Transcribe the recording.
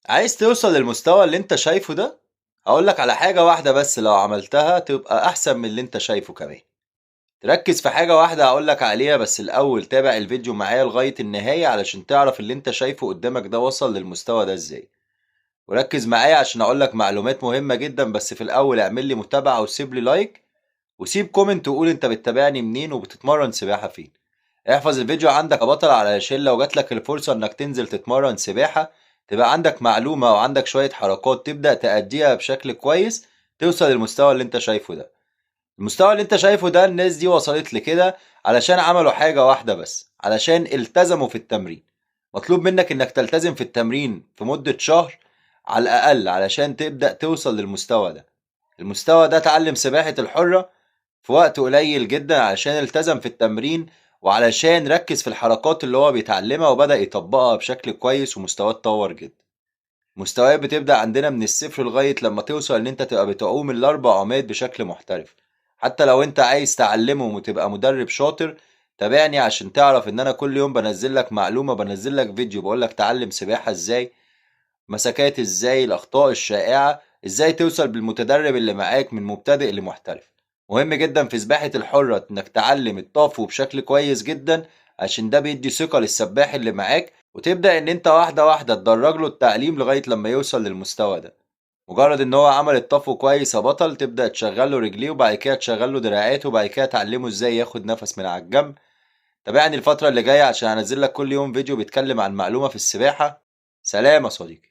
عايز توصل للمستوى اللي انت شايفه ده؟ هقولك على حاجة واحدة بس لو عملتها تبقى أحسن من اللي انت شايفه كمان. تركز في حاجة واحدة هقولك عليها، بس الأول تابع الفيديو معايا لغاية النهاية علشان تعرف اللي انت شايفه قدامك ده وصل للمستوى ده ازاي. وركز معايا عشان أقولك معلومات مهمة جدا، بس في الأول اعمل لي متابعة وسيب لي لايك وسيب كومنت وقول انت بتتابعني منين وبتتمرن سباحة فين. احفظ الفيديو عندك يا بطل علشان لو جاتلك الفرصة انك تنزل تتمرن سباحة تبقى عندك معلومة وعندك شوية حركات تبدأ تأديها بشكل كويس توصل للمستوى اللي انت شايفه ده. المستوى اللي انت شايفه ده الناس دي وصلت لكده علشان عملوا حاجة واحدة بس، علشان التزموا في التمرين. مطلوب منك انك تلتزم في التمرين في مدة شهر على الأقل علشان تبدأ توصل للمستوى ده. المستوى ده اتعلم سباحة الحرة في وقت قليل جدا علشان التزم في التمرين، وعلشان ركز في الحركات اللي هو بيتعلمها وبدأ يطبقها بشكل كويس ومستواه اتطور جدا. مستويات بتبدأ عندنا من الصفر لغاية لما توصل ان انت تبقى بتعوم الاربع عومات بشكل محترف. حتى لو انت عايز تعلمهم وتبقى مدرب شاطر، تابعني عشان تعرف ان انا كل يوم بنزل لك معلومة، بنزل لك فيديو بقول لك تعلم سباحة ازاي، مسكات ازاي، الاخطاء الشائعة ازاي، توصل بالمتدرب اللي معاك من مبتدئ لمحترف. مهم جدا في سباحة الحرة انك تعلم الطفو بشكل كويس جدا، عشان ده بيدي ثقة للسباح اللي معاك، وتبدأ ان انت واحدة واحدة تدرج له التعليم لغاية لما يوصل للمستوى ده. مجرد ان هو عمل الطفو كويس يا بطل تبدأ تشغل له رجليه وبعد كده تشغل له دراعاته وبعد كده تعلمه ازاي ياخد نفس من على الجنب. تابعني الفترة اللي جاية عشان هنزل لك كل يوم فيديو بيتكلم عن معلومة في السباحة. سلام يا صديقي.